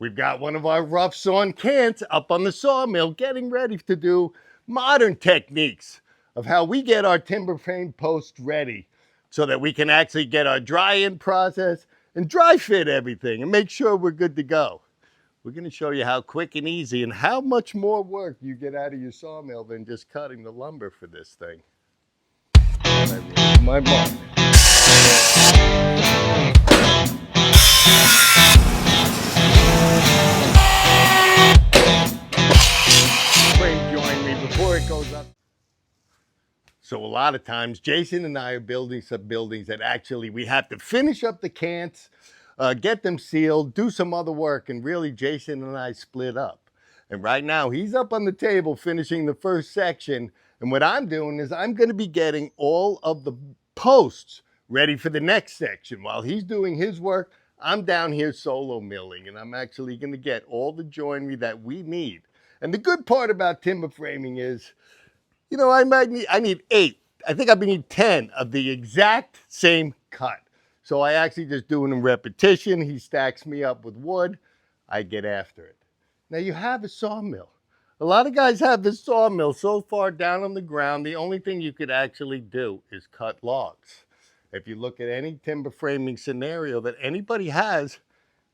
We've got one of our rough sawn cants up on the sawmill getting ready to do modern techniques of how we get our timber frame post ready so that we can actually get our dry-in process and dry fit everything and make sure we're good to go. We're going to show you how quick and easy and how much more work you get out of your sawmill than just cutting the lumber for this thing. My mark. Frame join me before it goes up. So a lot of times, Jason and I are building some buildings that actually we have to finish up the cants, get them sealed, do some other work, and really Jason and I split up. And right now he's up on the table finishing the first section. And what I'm doing is I'm going to be getting all of the posts ready for the next section. While he's doing his work, I'm down here solo milling, and I'm actually going to get all the joinery that we need. And the good part about timber framing is, you know, I need 8. I think I need 10 of the exact same cut. So I actually just do it in repetition. He stacks me up with wood. I get after it. Now you have a sawmill. A lot of guys have this sawmill so far down on the ground, the only thing you could actually do is cut logs. If you look at any timber framing scenario that anybody has,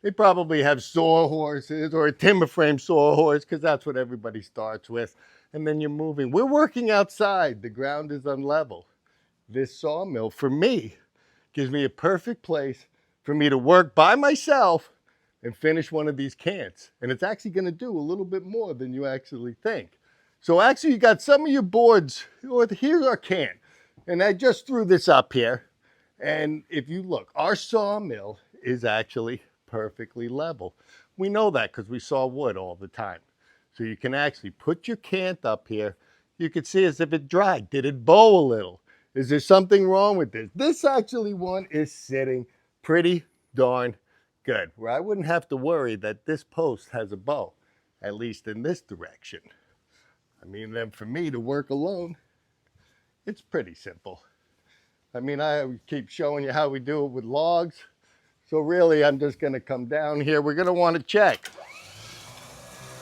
they probably have sawhorses or a timber frame sawhorse, because that's what everybody starts with. And then you're moving. We're working outside. The ground is unlevel. This sawmill, for me, gives me a perfect place for me to work by myself and finish one of these cants. And it's actually going to do a little bit more than you actually think. So actually, you got some of your boards. Here's our can. And I just threw this up here. And if you look, our sawmill is actually perfectly level. We know that because we saw wood all the time. So you can actually put your cant up here. You can see as if it dried. Did it bow a little? Is there something wrong with this? This actually one is sitting pretty darn good, where I wouldn't have to worry that this post has a bow, at least in this direction. I mean, then for me to work alone, it's pretty simple. I mean, I keep showing you how we do it with logs. So really, I'm just going to come down here. We're going to want to check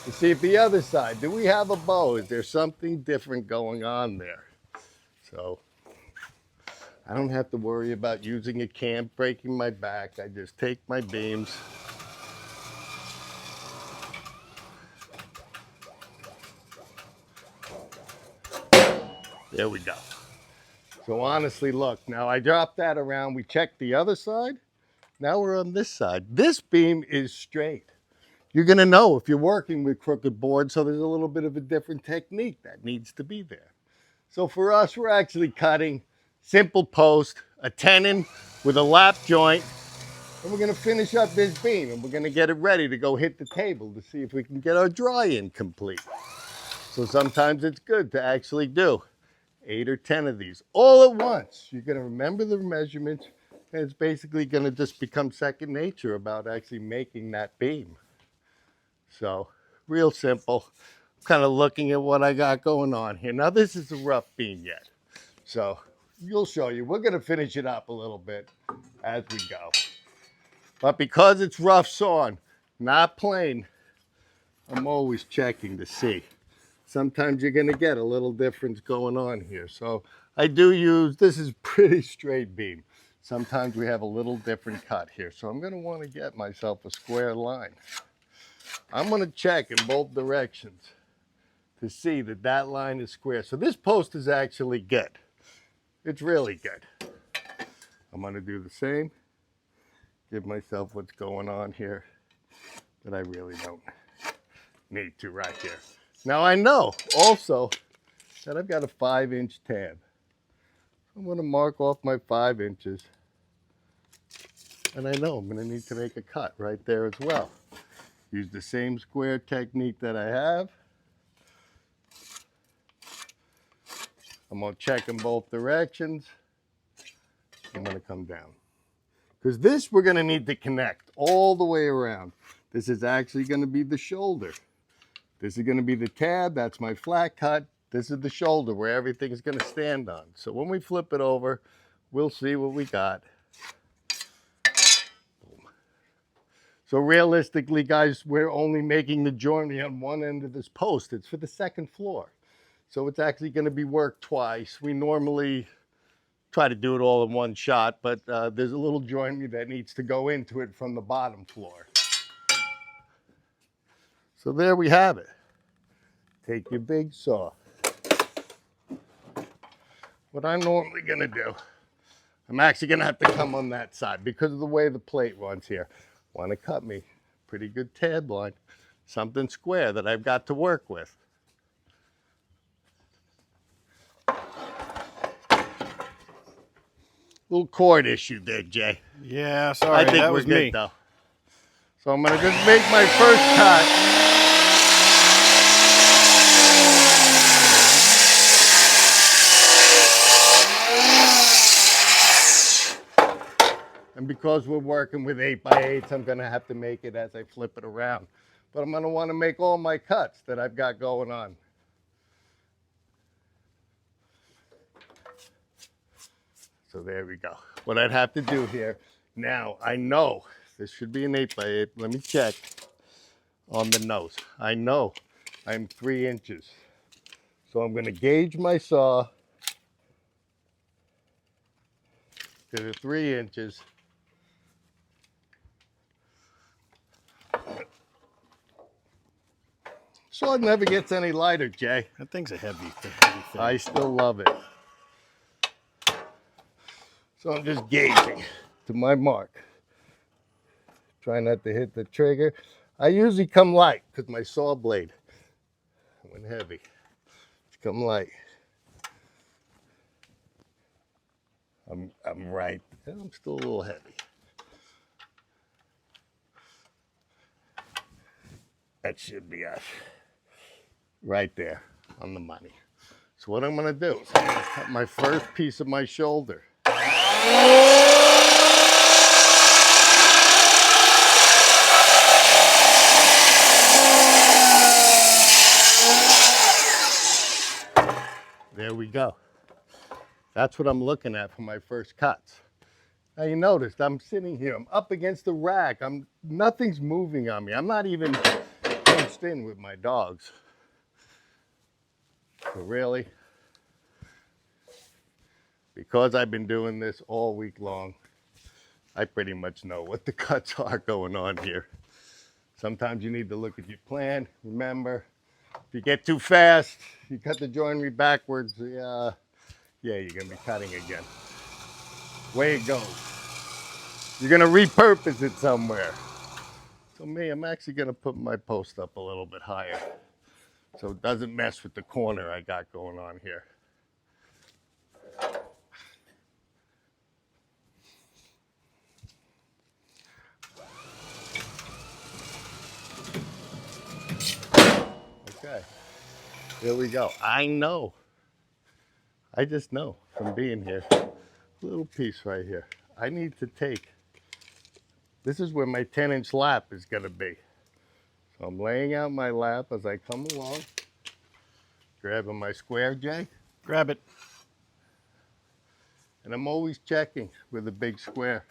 to see if the other side, do we have a bow? Is there something different going on there? So I don't have to worry about using a cant, breaking my back. I just take my beams. There we go. So honestly, look, now I dropped that around. We checked the other side. Now we're on this side. This beam is straight. You're going to know if you're working with crooked boards, so there's a little bit of a different technique that needs to be there. So for us, we're actually cutting simple post, a tenon with a lap joint, and we're going to finish up this beam, and we're going to get it ready to go hit the table to see if we can get our dry-in complete. So sometimes it's good to actually do 8 or 10 of these all at once. You're going to remember the measurements, and it's basically going to just become second nature about actually making that beam. So real simple. Kind of looking at what I got going on here. Now this is a rough beam yet, so you'll show you. We're going to finish it up a little bit as we go. But because it's rough sawn, not plain, I'm always checking to see. Sometimes you're going to get a little difference going on here. So I do use, this is pretty straight beam. Sometimes we have a little different cut here. So I'm going to want to get myself a square line. I'm going to check in both directions to see that that line is square. So this post is actually good. It's really good. I'm going to do the same. Give myself what's going on here that I really don't need to right here. Now I know also that I've got a 5-inch tab. I'm going to mark off my 5 inches. And I know I'm going to need to make a cut right there as well. Use the same square technique that I have. I'm going to check in both directions. I'm going to come down. Because this we're going to need to connect all the way around. This is actually going to be the shoulder. This is going to be the tab. That's my flat cut. This is the shoulder where everything's going to stand on. So when we flip it over, we'll see what we got. Boom. So realistically, guys, we're only making the joinery on one end of this post. It's for the second floor. So it's actually going to be worked twice. We normally try to do it all in one shot, but there's a little joinery that needs to go into it from the bottom floor. So there we have it. Take your big saw. What I'm normally going to do, I'm actually going to have to come on that side because of the way the plate runs here. Want to cut me a pretty good tab line, something square that I've got to work with. Little cord issue there, Jay. Yeah, sorry, I think that we're was good me. though. So I'm going to just make my first cut. And because we're working with 8x8s, I'm going to have to make it as I flip it around. But I'm going to want to make all my cuts that I've got going on. So there we go. What I'd have to do here, now I know this should be an 8x8. Let me check on the nose. I know I'm 3 inches. So I'm going to gauge my saw to the 3 inches. Sword never gets any lighter, Jay. That thing's a heavy thing. I still love it. So I'm just gauging to my mark. Try not to hit the trigger. I usually come light because my saw blade went heavy. Come light. I'm right. I'm still a little heavy. That should be us. Right there on the money. So what I'm going to do is I'm going to cut my first piece of my shoulder. There we go. That's what I'm looking at for my first cuts. Now you noticed I'm sitting here, I'm up against the rack. Nothing's moving on me. I'm not even fenced in with my dogs. So really, because I've been doing this all week long, I pretty much know what the cuts are going on here. Sometimes you need to look at your plan. Remember, if you get too fast, you cut the joinery backwards, yeah, you're gonna be cutting again. Way it goes. You're gonna repurpose it somewhere. So me, I'm actually gonna put my post up a little bit higher so it doesn't mess with the corner I got going on here. Okay, here we go. I know. I just know from being here. Little piece right here. I need to take. This is where my 10-inch lap is going to be. So I'm laying out my lap as I come along. Grabbing my square, Jay. Grab it. And I'm always checking with a big square.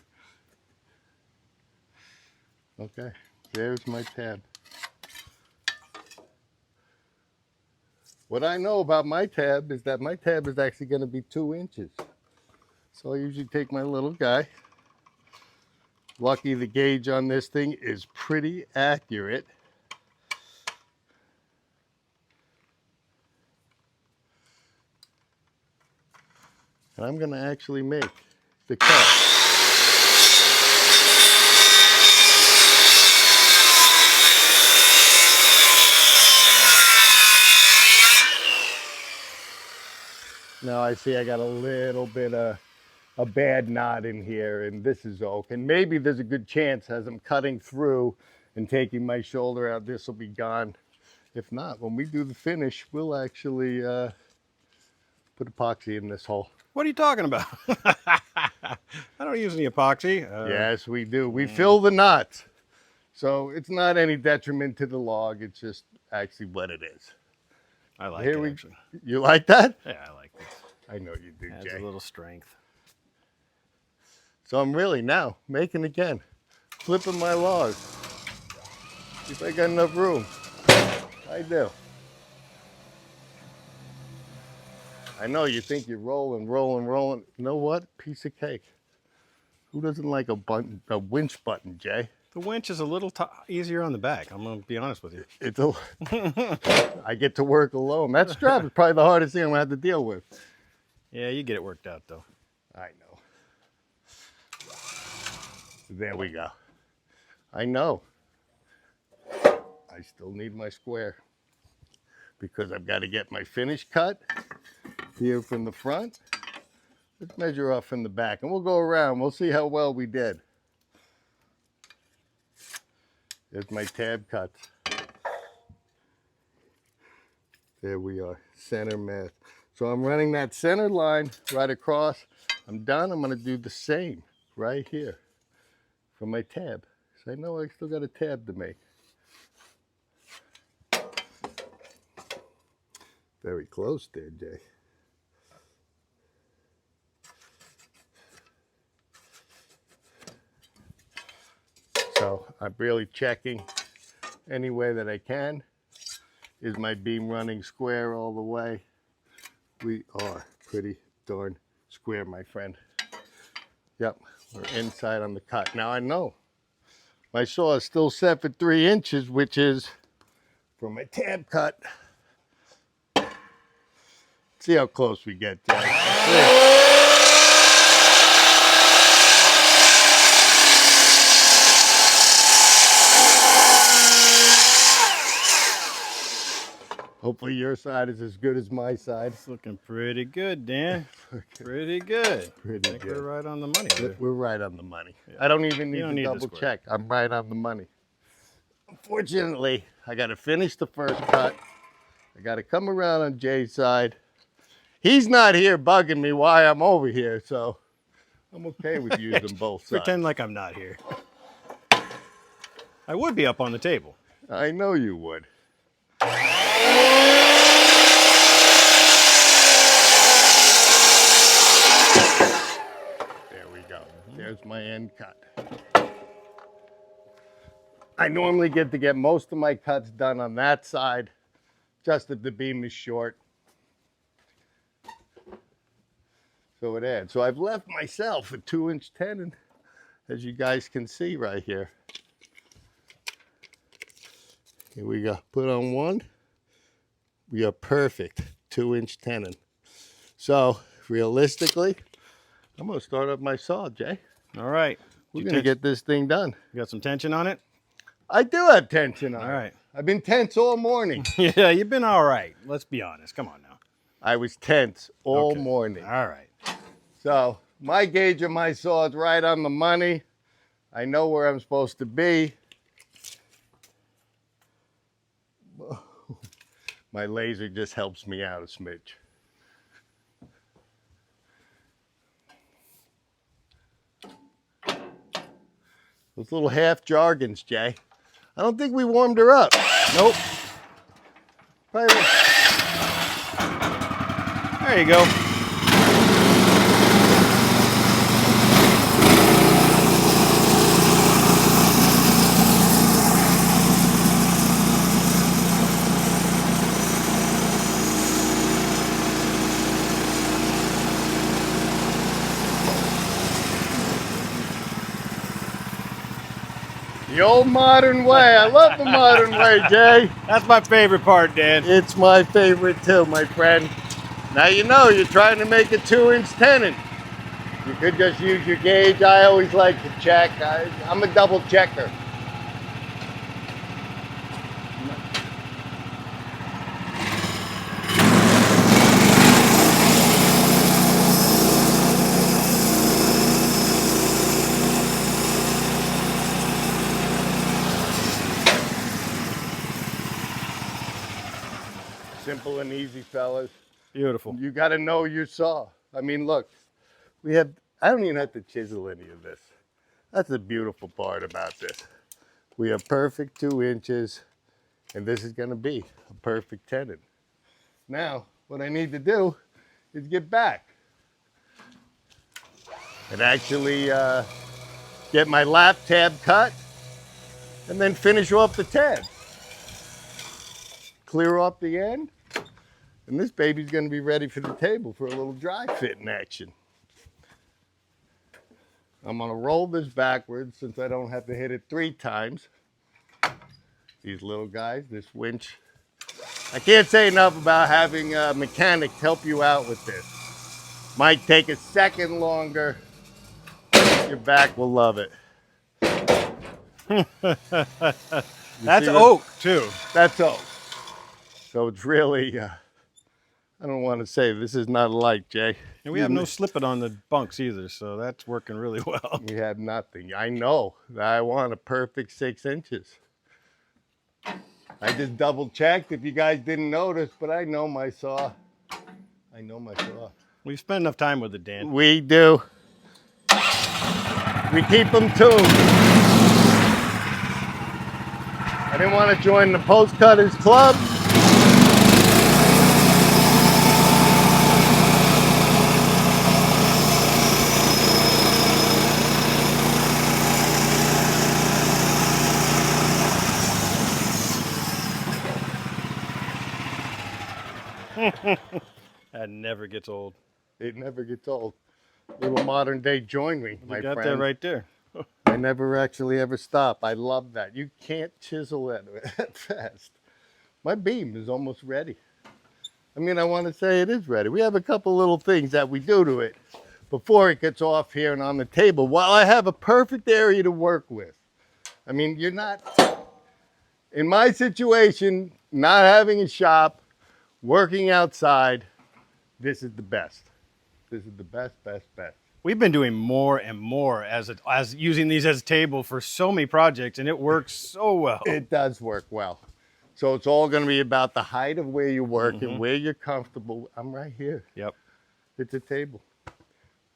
Okay, there's my tab. What I know about my tab is that my tab is actually going to be 2 inches. So I usually take my little guy. Lucky the gauge on this thing is pretty accurate. And I'm going to actually make the cut. Now I see I got a little bit of a bad knot in here, and this is okay. And maybe there's a good chance as I'm cutting through and taking my shoulder out, this will be gone. If not, when we do the finish, we'll actually put epoxy in this hole. What are you talking about? I don't use any epoxy. Yes, we do. We fill the knots. So it's not any detriment to the log. It's just actually what it is. I like it, actually. You like that? Yeah, I like this. I know you do, Adds Jay. a little strength. So I'm really now making again, flipping my logs. See if I got enough room. I do. I know you think you're rolling. You know what? Piece of cake. Who doesn't like a winch button, Jay? The winch is a little easier on the back. I'm gonna be honest with you. It's a. I get to work alone. That strap is probably the hardest thing I'm gonna have to deal with. Yeah, you get it worked out though. I know. There we go. I know. I still need my square because I've got to get my finish cut here from the front. Let's measure off from the back and we'll go around. We'll see how well we did. There's my tab cuts. There we are, center math. So I'm running that center line right across. I'm done. I'm going to do the same right here for my tab. So I know I still got a tab to make. Very close there, Jay. So I'm really checking any way that I can. Is my beam running square all the way? We are pretty darn square, my friend. Yep, we're inside on the cut. Now I know my saw is still set for 3 inches, which is for my tab cut. See how close we get, Jay. Hopefully your side is as good as my side. It's looking pretty good, Dan. Pretty good. Pretty I think good. we're right on the money there. We're right on the money. Yeah. I don't even need to double check. I'm right on the money. Unfortunately, I got to finish the first cut. I got to come around on Jay's side. He's not here bugging me why I'm over here, so I'm okay with using both sides. Pretend like I'm not here. I would be up on the table. I know you would. There we go. There's my end cut. I normally get to get most of my cuts done on that side, just if the beam is short. So it adds. So I've left myself a 2-inch tenon, as you guys can see right here. Here we go. Put on one. We are perfect 2-inch tenon. So realistically, I'm going to start up my saw, Jay. All right. We're going to get this thing done. You got some tension on it? I do have tension on it. All right. I've been tense all morning. Yeah, you've been all right. Let's be honest. Come on now. I was tense all morning. All right. So my gauge of my saw is right on the money. I know where I'm supposed to be. My laser just helps me out a smidge. Those little half jargons, Jay. I don't think we warmed her up. Nope. Probably. There you go. The old modern way. I love the modern way, Jay. That's my favorite part, Dan. It's my favorite too, my friend. Now you know you're trying to make a 2-inch tenon. You could just use your gauge. I always like to check. I'm a double checker. Simple and easy, fellas. Beautiful. You got to know your saw. I mean, look, I don't even have to chisel any of this. That's the beautiful part about this. We have perfect 2 inches, and this is going to be a perfect tenon. Now, what I need to do is get back and actually get my lap tab cut and then finish off the tabs. Clear off the end, and this baby's gonna be ready for the table for a little dry fitting action. I'm gonna roll this backwards since I don't have to hit it 3 times. These little guys, this winch. I can't say enough about having mechanics help you out with this. Might take a second longer. Your back will love it. That's oak too. That's oak. So it's really, I don't want to say this is not light, Jay. And we have no slipping on the bunks either, so that's working really well. We have nothing. I know that I want a perfect 6 inches. I just double checked if you guys didn't notice, but I know my saw. I know my saw. We've spent enough time with it, Dan. We do. We keep them tuned. I didn't want to join the post cutters club. That never gets old. It never gets old. Little modern day joinery, my You got friend. that right there. I never actually ever stop. I love that. You can't chisel that fast. My beam is almost ready. I mean, I want to say it is ready. We have a couple little things that we do to it before it gets off here and on the table, while I have a perfect area to work with. I mean, you're not, in my situation, not having a shop, working outside, this is the best. This is the best. We've been doing more and more as using these as a table for so many projects, and it works so well. It does work well. So it's all going to be about the height of where you work and where you're comfortable. I'm right here. Yep. It's a table.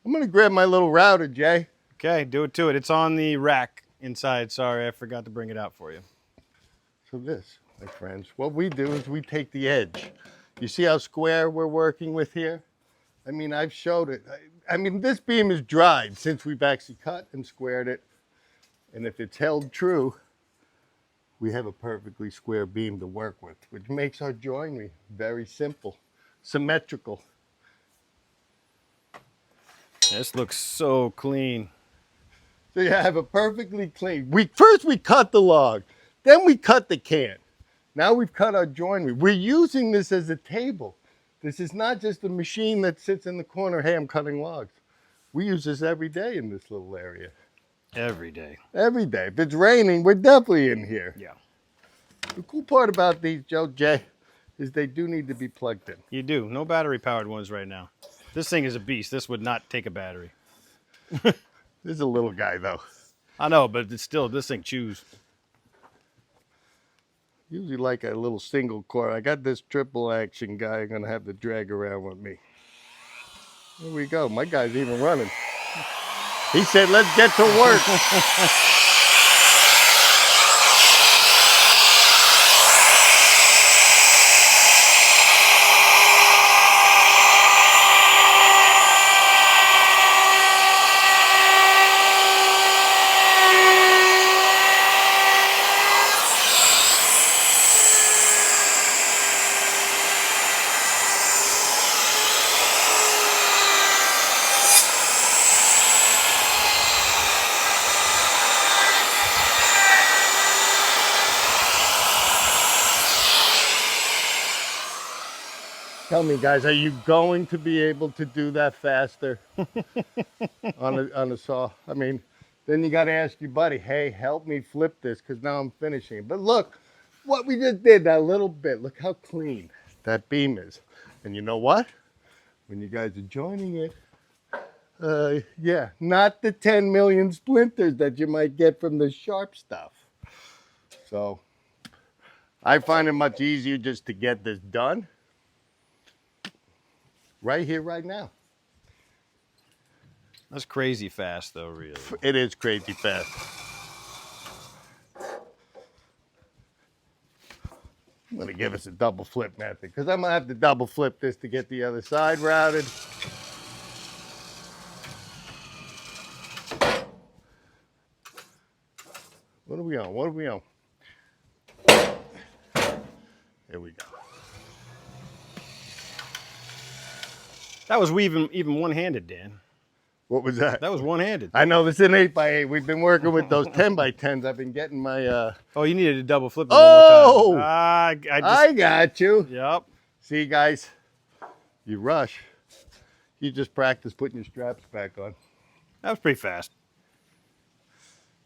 I'm going to grab my little router, Jay. Okay, do it to it. It's on the rack inside. Sorry, I forgot to bring it out for you. So this, my friends, what we do is we take the edge. You see how square we're working with here? I mean, I've showed it. I mean, this beam is dried since we've actually cut and squared it. And if it's held true, we have a perfectly square beam to work with, which makes our joinery very simple, symmetrical. This looks so clean. So you have a perfectly clean. First we cut the log, then we cut the can. Now we've cut our joinery. We're using this as a table. This is not just a machine that sits in the corner, hey, I'm cutting logs. We use this every day in this little area. Every day. Every day. If it's raining, we're definitely in here. Yeah. The cool part about these, Jay, is they do need to be plugged in. You do. No battery powered ones right now. This thing is a beast. This would not take a battery. This is a little guy, though. I know, but it's still, this thing chews. Usually like a little single core. I got this triple action guy I'm going to have to drag around with me. Here we go. My guy's even running. He said, let's get to work. Tell me, guys, are you going to be able to do that faster on a saw? I mean, then you got to ask your buddy, hey, help me flip this because now I'm finishing it. But look, what we just did, that little bit, look how clean that beam is. And you know what? When you guys are joining it, yeah, not the 10 million splinters that you might get from the sharp stuff. So I find it much easier just to get this done. Right here, right now. That's crazy fast, though, really. It is crazy fast. I'm going to give us a double flip method because I'm going to have to double flip this to get the other side routed. What are we on? What are we on? There we go. That was even one-handed, Dan. What was that? That was one-handed. I know this is an 8x8. We've been working with those 10x10s. I've been getting my. Oh, you needed to double flip it Oh! one more time. I got you. Yep. See, guys, you rush. You just practice putting your straps back on. That was pretty fast.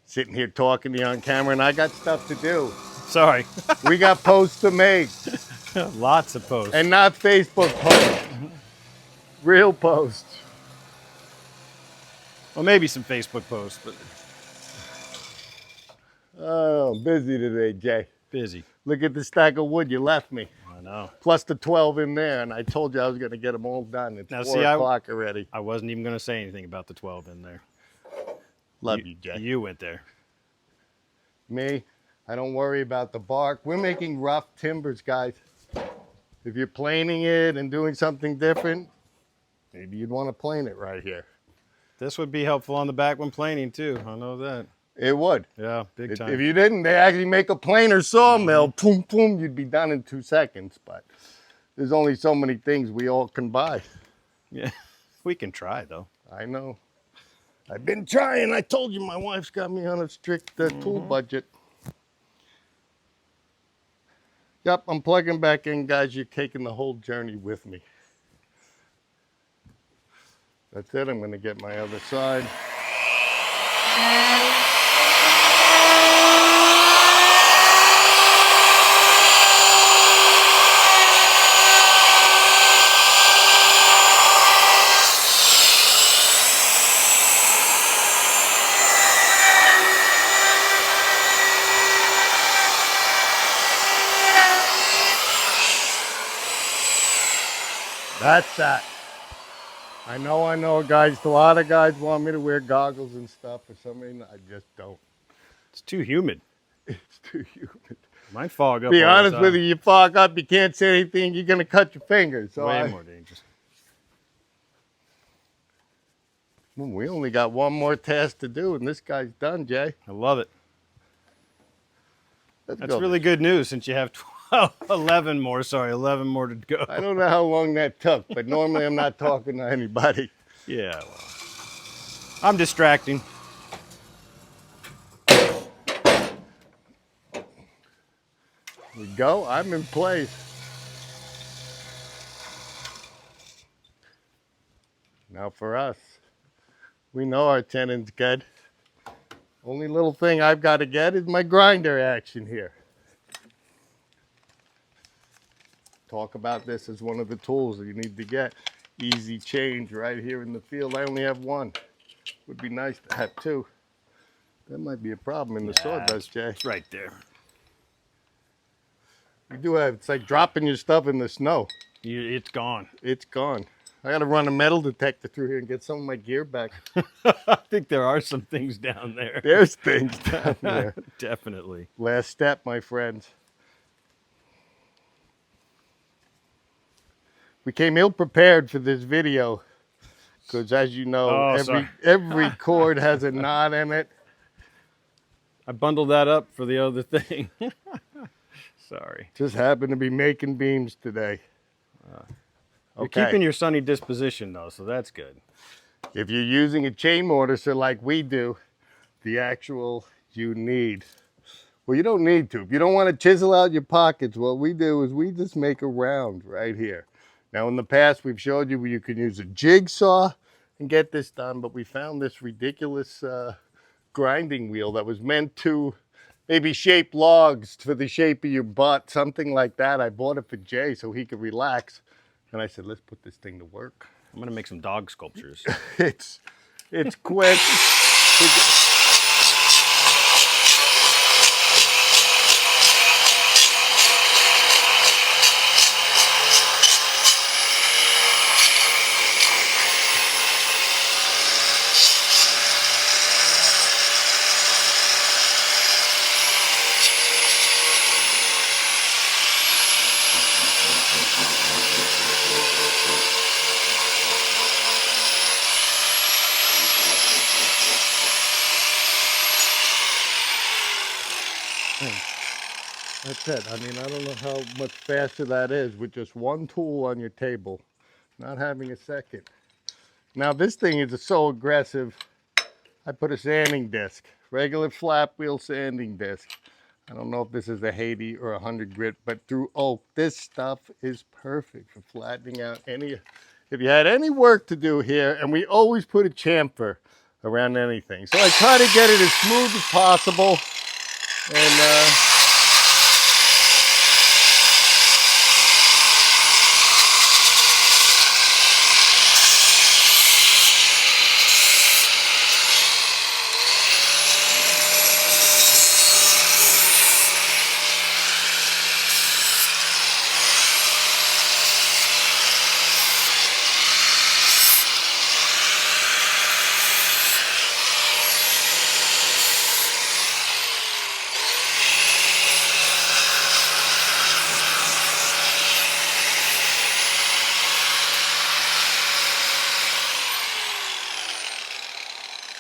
Sitting here talking to you on camera, and I got stuff to do. Sorry. We got posts to make. Lots of posts. And not Facebook posts. Real posts. Well, maybe some Facebook posts, but Oh, busy today, Jay. busy. Look at the stack of wood you left me. I know. Plus the 12 in there, and I told you I was going to get them all done. It's Now, 4 see, o'clock already. I wasn't even going to say anything about the 12 in there. Love you, Jay. You went there. Me, I don't worry about the bark. We're making rough timbers, guys. If you're planing it and doing something different, maybe you'd want to plane it right here. This would be helpful on the back when planing too. I know that. It would. Yeah, big time. If you didn't, they actually make a planer sawmill. Boom, boom, you'd be done in 2 seconds. But there's only so many things we all can buy. Yeah, we can try though. I know. I've been trying. I told you my wife's got me on a strict tool budget. Yep, I'm plugging back in, guys. You're taking the whole journey with me. That's it. I'm going to get my other side. That's that. I know, guys. A lot of guys want me to wear goggles and stuff. For some reason, I just don't. It's too humid. It's too humid. Might fog up. Be all the honest time. with you, you fog up, you can't say anything, you're going to cut your fingers. So Way more dangerous. We only got one more task to do, and this guy's done, Jay. I love it. Let's That's go. really good news since you have 11 more to go. I don't know how long that took, but normally I'm not talking to anybody. Yeah, well, I'm distracting. We go. I'm in place. Now for us, we know our tenon's good. Only little thing I've got to get is my grinder action here. Talk about this as one of the tools that you need to get. Easy change right here in the field. I only have one. Would be nice to have two. That might be a problem in the sawdust, Jay. It's right there. You do have, it's like dropping your stuff in the snow. It's gone. It's gone. I got to run a metal detector through here and get some of my gear back. I think there are some things down there. There's things down there. Definitely. Last step, my friends. We came ill prepared for this video because, as you know, every cord has a knot in it. I bundled that up for the other thing. Sorry. Just happened to be making beams today. You're keeping your sunny disposition though, so that's good. If you're using a chain mortiser like we do, the actual you need. Well, you don't need to. If you don't want to chisel out your pockets, what we do is we just make a round right here. Now, in the past, we've showed you where you can use a jigsaw and get this done, but we found this ridiculous grinding wheel that was meant to maybe shape logs for the shape of your butt, something like that. I bought it for Jay so he could relax. And I said, let's put this thing to work. I'm gonna make some dog sculptures. It's quick. That's it. I mean, I don't know how much faster that is with just one tool on your table, not having a second. Now this thing is so aggressive. I put a sanding disc, regular flat wheel sanding disc. I don't know if this is a 80 or 100 grit, but through oak, this stuff is perfect for flattening out any, if you had any work to do here, and we always put a chamfer around anything. So I try to get it as smooth as possible, and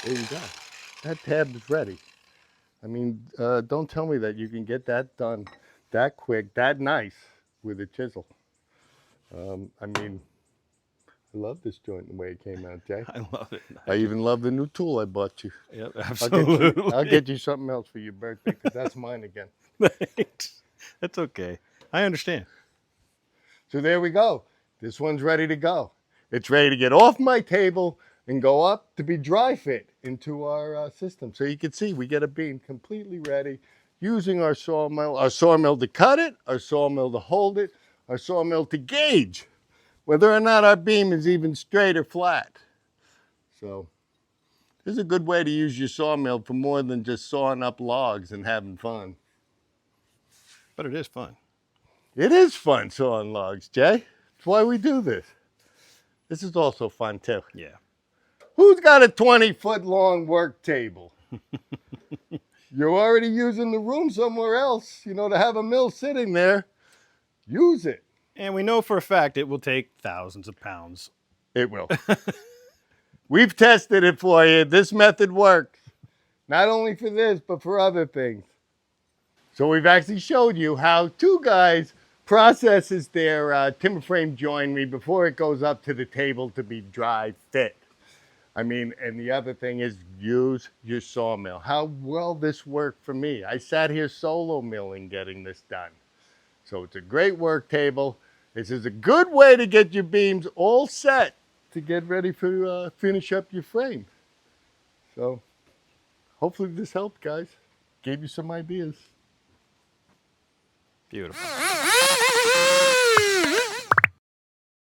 there you go. That tab is ready. I mean, don't tell me that you can get that done that quick, that nice with a chisel. I mean, I love this joint the way it came out, Jay. I love it. I even love the new tool I bought you. Yep, I'll absolutely. get you something else for your birthday because that's mine again. Thanks. That's okay. I understand. So there we go. This one's ready to go. It's ready to get off my table and go up to be dry fit into our system. So you can see we get a beam completely ready using our sawmill to cut it, our sawmill to hold it, our sawmill to gauge whether or not our beam is even straight or flat. So this is a good way to use your sawmill for more than just sawing up logs and having fun. But it is fun. It is fun sawing logs, Jay. That's why we do this. This is also fun too. Yeah. Who's got a 20-foot long work table? You're already using the room somewhere else, you know, to have a mill sitting there. Use it. And we know for a fact it will take thousands of pounds. It will. We've tested it for you. This method works. Not only for this, but for other things. So we've actually showed you how two guys processes their timber frame joinery before it goes up to the table to be dry fit. I mean, and the other thing is use your sawmill. How well this worked for me. I sat here solo milling getting this done. So it's a great work table. This is a good way to get your beams all set to get ready for finish up your frame. So hopefully this helped, guys. Gave you some ideas. Beautiful.